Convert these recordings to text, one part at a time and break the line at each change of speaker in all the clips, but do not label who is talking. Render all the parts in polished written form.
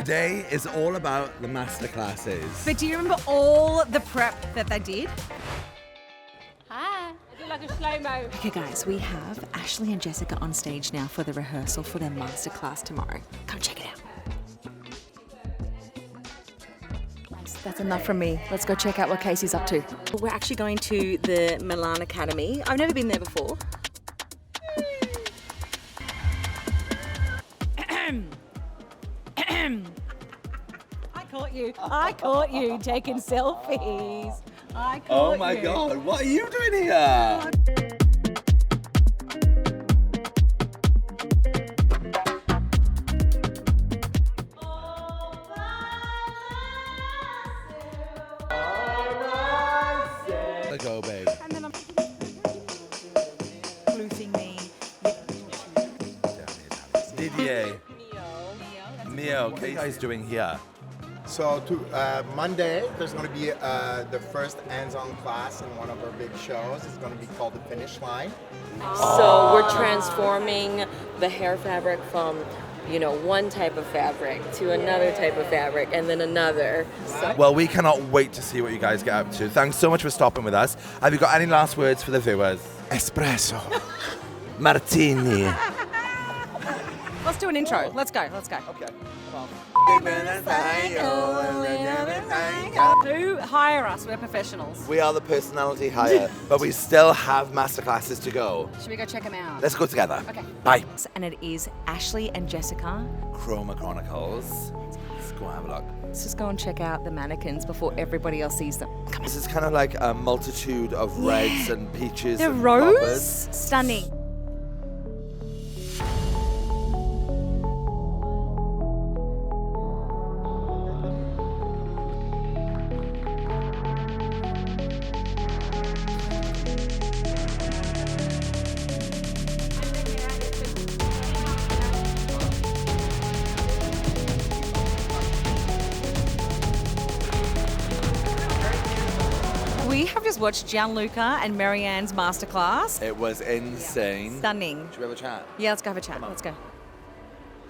Today is all about the masterclasses.
But do you remember all the prep that they did?
Hi. I do like a slow-mo.
Okay guys, we have Ashley and Jessica on stage now for the rehearsal for their masterclass tomorrow. Come check it out. That's enough from me. Let's go check out what Casey's up to. We're actually going to the Milan Academy. I've never been there before. I caught you taking selfies.
Oh my God, what are you doing here? Go, babe.
And then I'm floofing me.
Didier. Mio, what are you guys doing here?
So Monday, there's going to be the first hands-on class in one of our big shows. It's going to be called The Finish Line.
So we're transforming the hair fabric from, one type of fabric to another type of fabric and then another. So
Well, we cannot wait to see what you guys get up to. Thanks so much for stopping with us. Have you got any last words for the viewers?
Espresso.
Martini.
Let's do an intro. Let's go.
Okay, come on.
Do hire us. We're professionals.
We are the personality hire, but we still have masterclasses to go.
Should we go check them out?
Let's go together.
Okay.
Bye.
And it is Ashley and Jessica.
Chroma Chronicles. Let's go and have a look.
Let's just go and check out the mannequins before everybody else sees them. Come on.
This is kind of like a multitude of reds and peaches.
The
and
rose?
poppers.
Stunning. We have just watched Gianluca and Marianne's masterclass.
It was insane.
Stunning.
Should we have a chat?
Yeah, let's go have a chat. Let's go.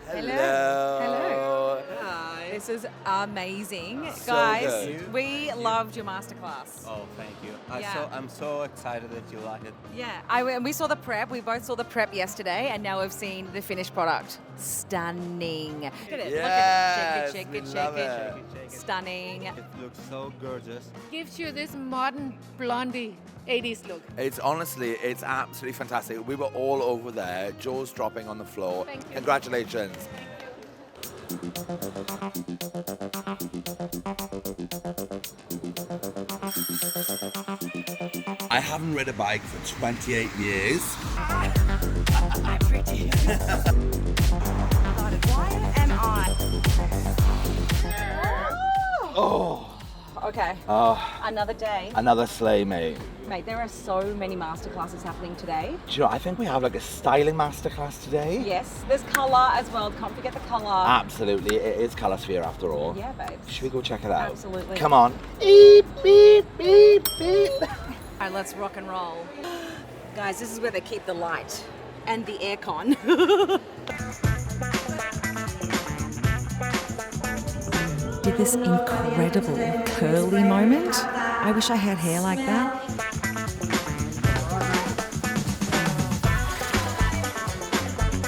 Hello.
Hi. This is amazing.
So
Guys,
good.
we loved your masterclass.
Oh, thank you.
Yeah.
I'm so excited that you like it.
Yeah, and we saw the prep. We both saw the prep yesterday, and now we've seen the finished product. Stunning. Look at it.
Yes,
Look at it.
we
Shake it,
love
shake
it.
it.
Shake it.
Stunning.
It looks so gorgeous.
Gives you this modern blondie 80s look.
It's absolutely fantastic. We were all over there, jaws dropping on the floor.
Thank you.
Congratulations. I haven't ridden a bike for 28 years.
Why am I?
Oh,
Okay.
oh,
Another day.
another sleigh, mate.
Mate, there are so many masterclasses happening today.
Do you know, I think we have like a styling masterclass today.
Yes, there's colour as well. Can't forget the colour.
Absolutely, it is ColorSphere after all.
Yeah, babes.
Should we go check it out?
Absolutely.
Come on. Beep, beep, beep, beep.
All right, let's rock and roll. Guys, this is where they keep the light and the aircon. Did this incredible curly moment. I wish I had hair like that.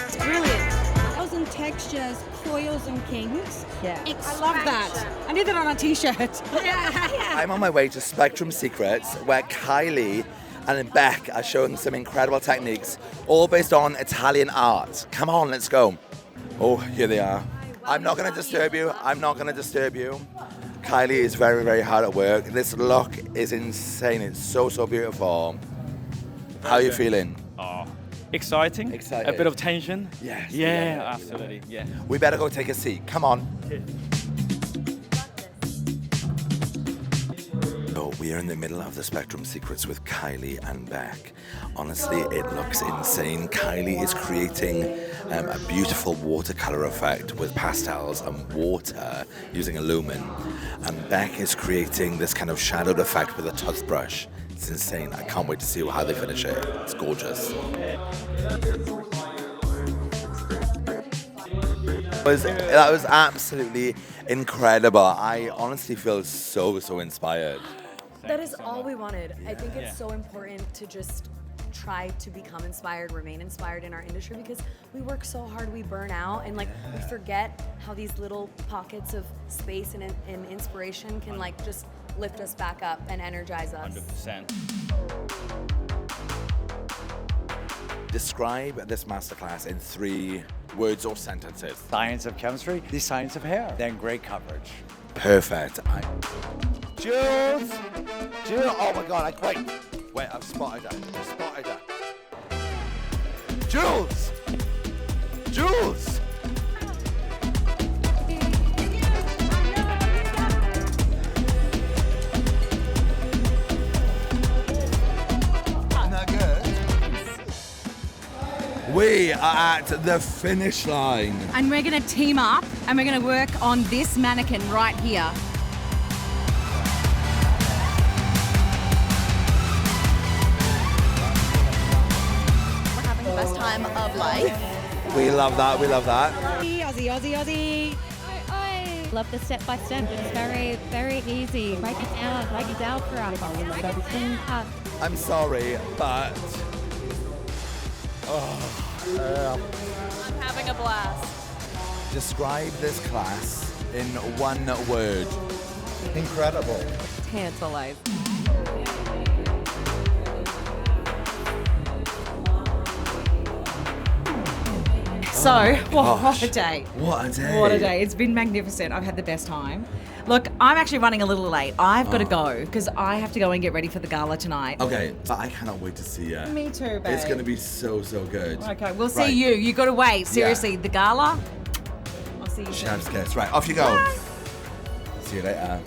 It's brilliant.
Thousand textures, coils and kinks.
Yeah. I love that. I need that on a t-shirt.
I'm on my way to Spectrum Secrets, where Kylie and Beck are showing some incredible techniques, all based on Italian art. Come on, let's go. Oh, here they are. I'm not going to disturb you. Kylie is very, very hard at work. This look is insane. It's so, so beautiful. How are you feeling?
Oh, exciting.
Excited.
A bit of tension.
Yes.
Yeah, absolutely. Yeah.
We better go take a seat. Come on. So we are in the middle of the Spectrum Secrets with Kylie and Beck. Honestly, it looks insane. Kylie is creating a beautiful watercolor effect with pastels and water using a lumen. And Beck is creating this kind of shadowed effect with a toothbrush. It's insane. I can't wait to see how they finish it. It's gorgeous. That was absolutely incredible. I honestly feel so inspired.
That is all we wanted. I think it's so important to just try to become inspired, remain inspired in our industry, because we work so hard, we burn out, and like we forget how these little pockets of space and inspiration can like just lift us back up and energize us.
100%.
Describe this masterclass in 3 words or sentences.
Science of chemistry, the science of hair. Then great coverage.
Perfect.
Jools! Jools! Oh my God, wait, I've spotted her. Jools! Jools! Not good.
We are at the finish line.
And we're going to team up and we're going to work on this mannequin right here.
We're having the best time of life.
We love that.
Aussie, Aussie, Aussie.
Love the step by step. It's very, very easy. Break it down for us. Clean cut.
I'm sorry, but
I'm having a blast.
describe this class in 1 word.
Incredible.
Tantalizing.
So,
Gosh.
what a day.
What a day.
What a day. It's been magnificent. I've had the best time. Look, I'm actually running a little late. I've got to go because I have to go and get ready for the gala tonight.
Okay, but I cannot wait to see you.
Me too, babe.
It's going to be so good.
Okay, we'll see
Right.
you. You got to wait. Seriously, the gala. I'll see you soon.
Chef's kiss. Right, off you go. See you later.